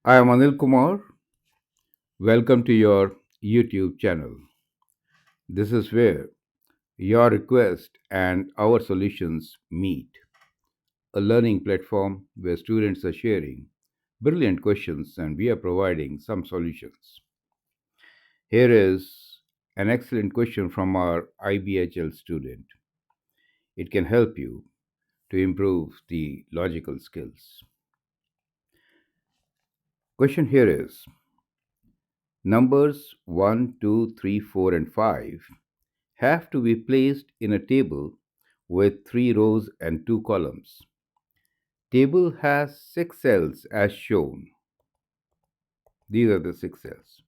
I am Anil Kumar. Welcome to your YouTube channel. This is where your request and our solutions meet. A learning platform where students are sharing brilliant questions and we are providing some solutions. Here is an excellent question from our IBHL student. It can help you to improve the logical skills. Question here is numbers 1, 2, 3, 4, and 5 have to be placed in a table with 3 rows and 2 columns. Table has 6 cells as shown. These are the 6 cells.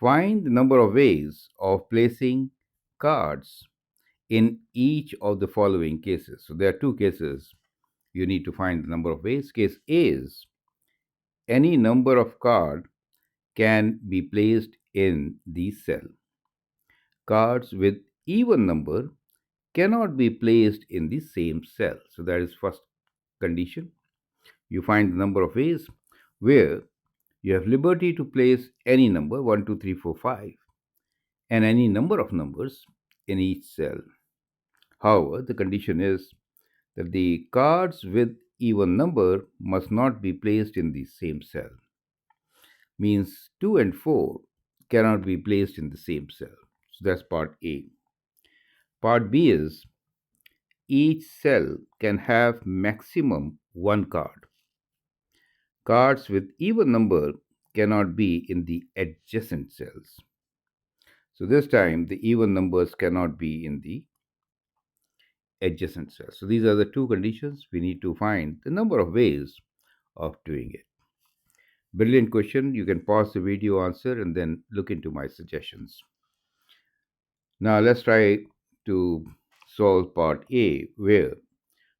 Find the number of ways of placing cards in each of the following cases. So there are 2 cases. You need to find the number of ways. Case A is any number of cards can be placed in the cell. Cards with even number cannot be placed in the same cell. So that is first condition. You find the number of ways where you have liberty to place any number 1, 2, 3, 4, 5 and any number of numbers in each cell. However, the condition is that the cards with even number must not be placed in the same cell. Means 2 and 4 cannot be placed in the same cell. So that's part A. Part B is each cell can have maximum 1 card. Cards with even number cannot be in the adjacent cells. So this time the even numbers cannot be in the adjacent cells. So these are the 2 conditions. We need to find the number of ways of doing it. Brilliant question. You can pause the video answer and then look into my suggestions. Now let's try to solve part A where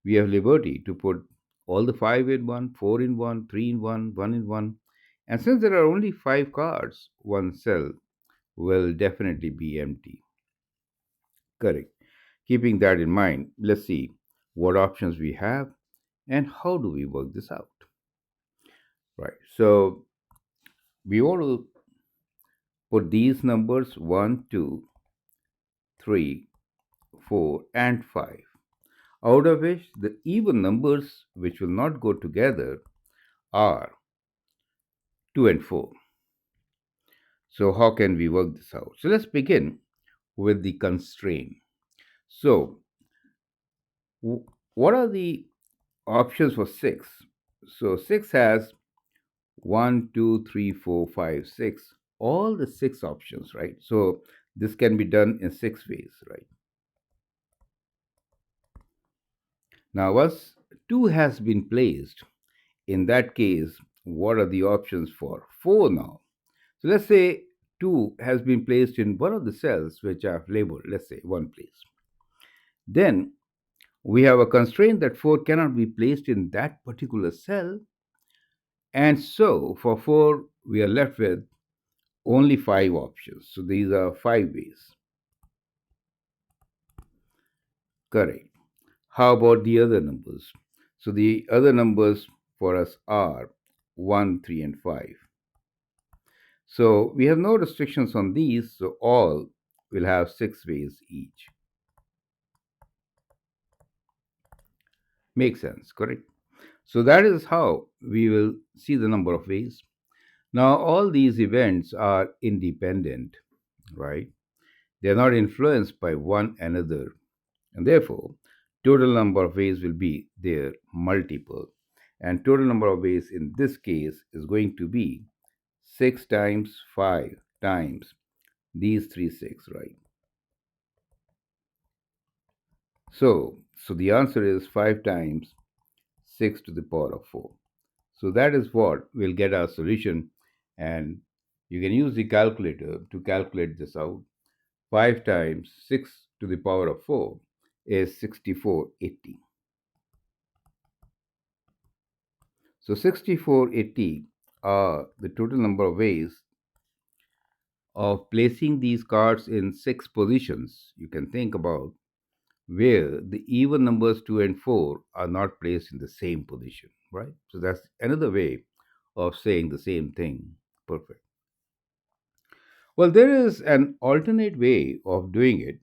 we have liberty to put all the 5 in 1, 4 in 1, 3 in 1, 1 in 1. And since there are only 5 cards, one cell will definitely be empty. Correct. Keeping that in mind, let's see what options we have and how do we work this out. Right. So we want to put these numbers 1, 2, 3, 4, and 5, out of which the even numbers which will not go together are 2 and 4. So how can we work this out? So let's begin with the constraint. So what are the options for 6? So 6 has 1, 2, 3, 4, 5, 6, all the 6 options, right? So this can be done in 6 ways, right? Now, once 2 has been placed, in that case, what are the options for 4 now? So let's say 2 has been placed in one of the cells which I've labeled, let's say 1 place. Then we have a constraint that 4 cannot be placed in that particular cell. And so for 4, we are left with only 5 options. So these are 5 ways. Correct. How about the other numbers? So the other numbers for us are 1, 3, and 5. So we have no restrictions on these, so all will have 6 ways each. Makes sense, correct? So that is how we will see the number of ways. Now, all these events are independent, right? They are not influenced by one another, and therefore, total number of ways will be their multiple. And total number of ways in this case is going to be 6 times 5 times these 3 6, right? So the answer is 5 times 6 to the power of 4. So that is what will get our solution, and you can use the calculator to calculate this out. 5 times 6 to the power of 4 is 6480. So 6480 are the total number of ways of placing these cards in six positions you can think about, where the even numbers 2 and 4 are not placed in the same position, right? So that's another way of saying the same thing. Perfect. Well, there is an alternate way of doing it,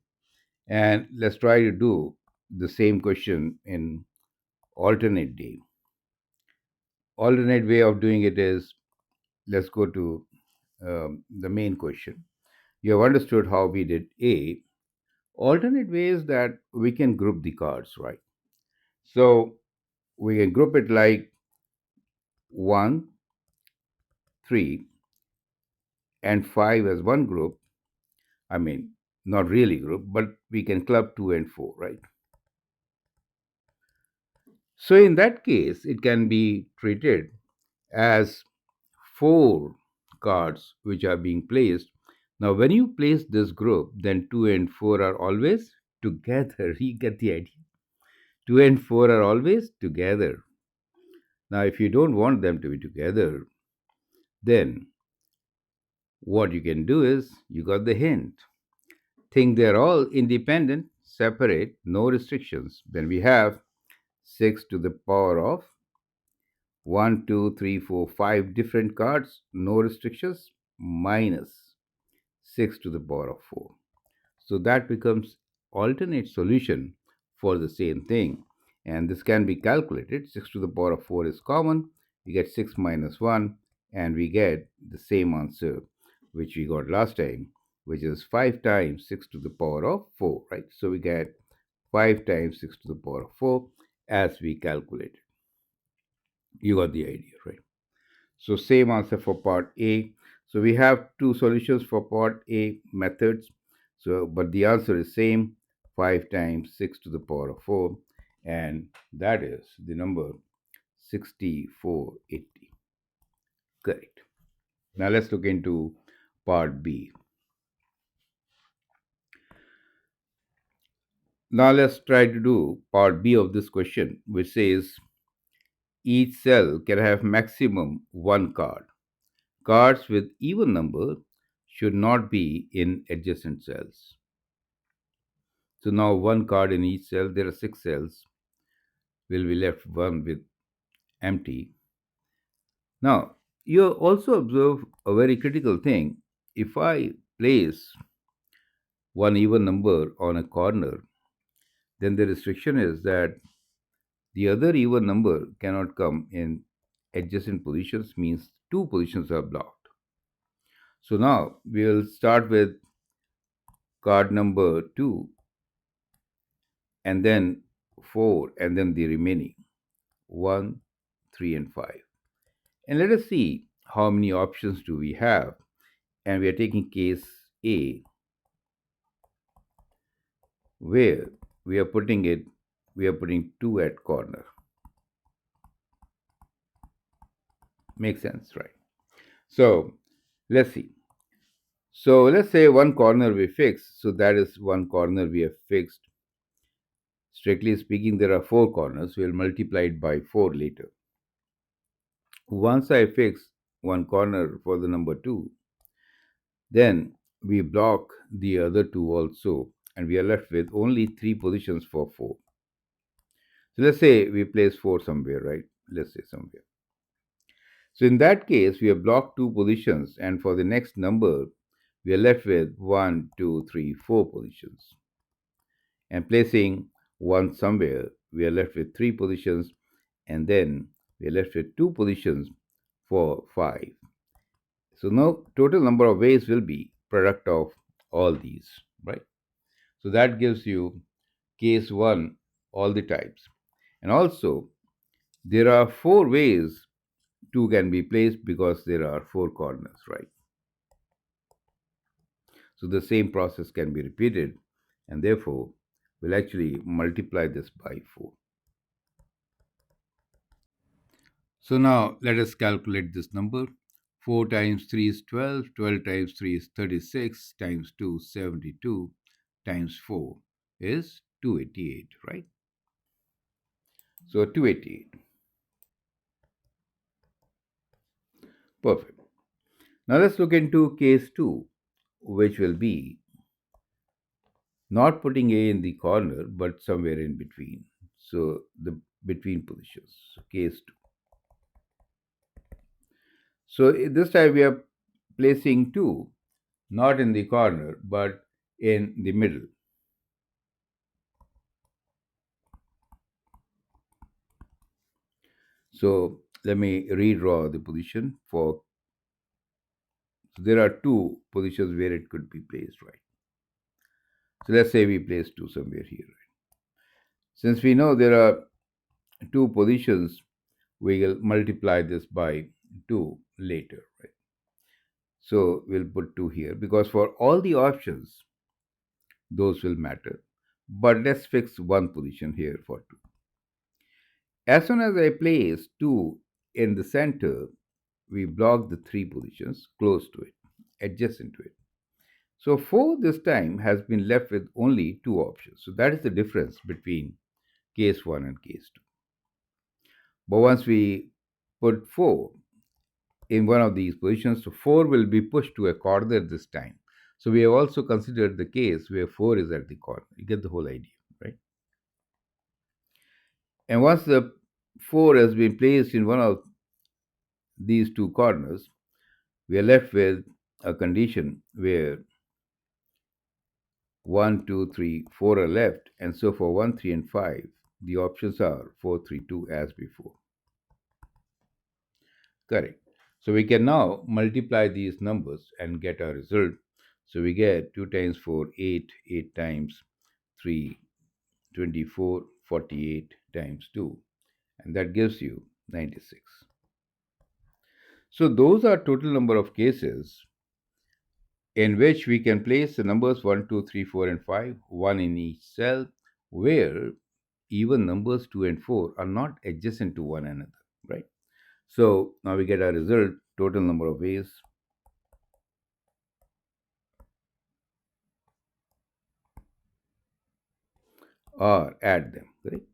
and let's try to do the same question in alternate day. Alternate way of doing it is, let's go to the main question. You have understood how we did A. Alternate way is that we can group the cards, right? So we can group it like 1, 3, and 5 as one group. I mean, not really group, but we can club 2 and 4, right? So in that case, it can be treated as four cards which are being placed. Now, when you place this group, then 2 and 4 are always together. You get the idea? 2 and 4 are always together. Now, if you don't want them to be together, then what you can do is you got the hint. Think they're all independent, separate, no restrictions. Then we have 6 to the power of 1, 2, 3, 4, 5 different cards, no restrictions, minus 6 to the power of 4. So that becomes alternate solution for the same thing. And this can be calculated. 6 to the power of 4 is common. We get 6 minus 1, and we get the same answer which we got last time, which is 5 times 6 to the power of 4, right? So we get 5 times 6 to the power of 4 as we calculated. You got the idea, right? So same answer for part A. So we have two solutions for part A methods. So but the answer is same, 5 times 6 to the power of 4, and that is the number 6480. Correct. Now let's look into part B. Now let's try to do part B of this question, which says each cell can have maximum one card. Cards with even number should not be in adjacent cells. So now one card in each cell, there are six cells, will be left one with empty. Now, you also observe a very critical thing. If I place one even number on a corner, then the restriction is that the other even number cannot come in adjacent positions, means two positions are blocked. So now we will start with card number 2 and then 4 and then the remaining 1, 3, and 5. And let us see how many options do we have. And we are taking case A, where we are putting 2 at corner. Makes sense, right? So let's see. So let's say one corner we fixed. So that is one corner we have fixed. Strictly speaking, there are four corners. We'll multiply it by 4 later. Once I fix one corner for the number 2, then we block the other two also, and we are left with only 3 positions for 4. So let's say we place 4 somewhere, right? Let's say somewhere. So in that case, we have blocked 2 positions, and for the next number, we are left with 1, 2, 3, 4 positions. And placing 1 somewhere, we are left with 3 positions, and then we are left with 2 positions for 5. So now total number of ways will be product of all these, right? So that gives you case 1, all the types. And also, there are 4 ways 2 can be placed because there are 4 corners, right? So the same process can be repeated, and therefore we'll actually multiply this by 4. So now let us calculate this number. 4 times 3 is 12, 12 times 3 is 36, times 2 is 72, times 4 is 288, right? So 288. Perfect. Now let's look into case 2, which will be not putting A in the corner but somewhere in between. So the between positions. So case 2. So this time we are placing 2 not in the corner but in the middle. So let me redraw the position for. So there are two positions where it could be placed, right? So let's say we place 2 somewhere here. Right? Since we know there are two positions, we will multiply this by 2 later, right? So we'll put 2 here because for all the options, those will matter. But let's fix one position here for 2. As soon as I place 2 in the center, we block the 3 positions close to it, adjacent to it. So 4 this time has been left with only 2 options. So that is the difference between case 1 and case 2. But once we put 4 in one of these positions, so 4 will be pushed to a corner this time. So we have also considered the case where 4 is at the corner. You get the whole idea, right? And once the 4 has been placed in one of these two corners, we are left with a condition where 1, 2, 3, 4 are left. And so for 1, 3, and 5, the options are 4, 3, 2 as before. Correct. So we can now multiply these numbers and get our result. So we get 2 times 4, 8, 8 times 3, 24, 48 times 2, and that gives you 96. So those are total number of cases in which we can place the numbers 1, 2, 3, 4, and 5, one in each cell, where even numbers 2 and 4 are not adjacent to one another, right? So now we get our result, total number of ways, or add them, correct?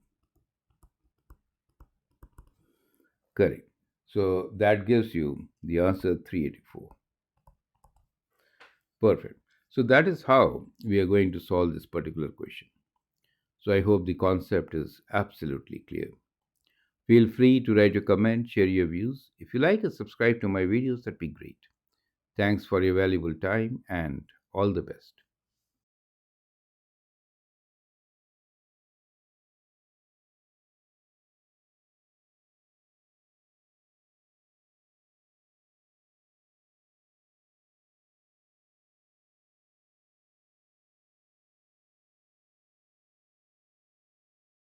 Correct. So that gives you the answer 384. Perfect. So that is how we are going to solve this particular question. So I hope the concept is absolutely clear. Feel free to write your comment, share your views. If you like and subscribe to my videos, that'd be great. Thanks for your valuable time and all the best.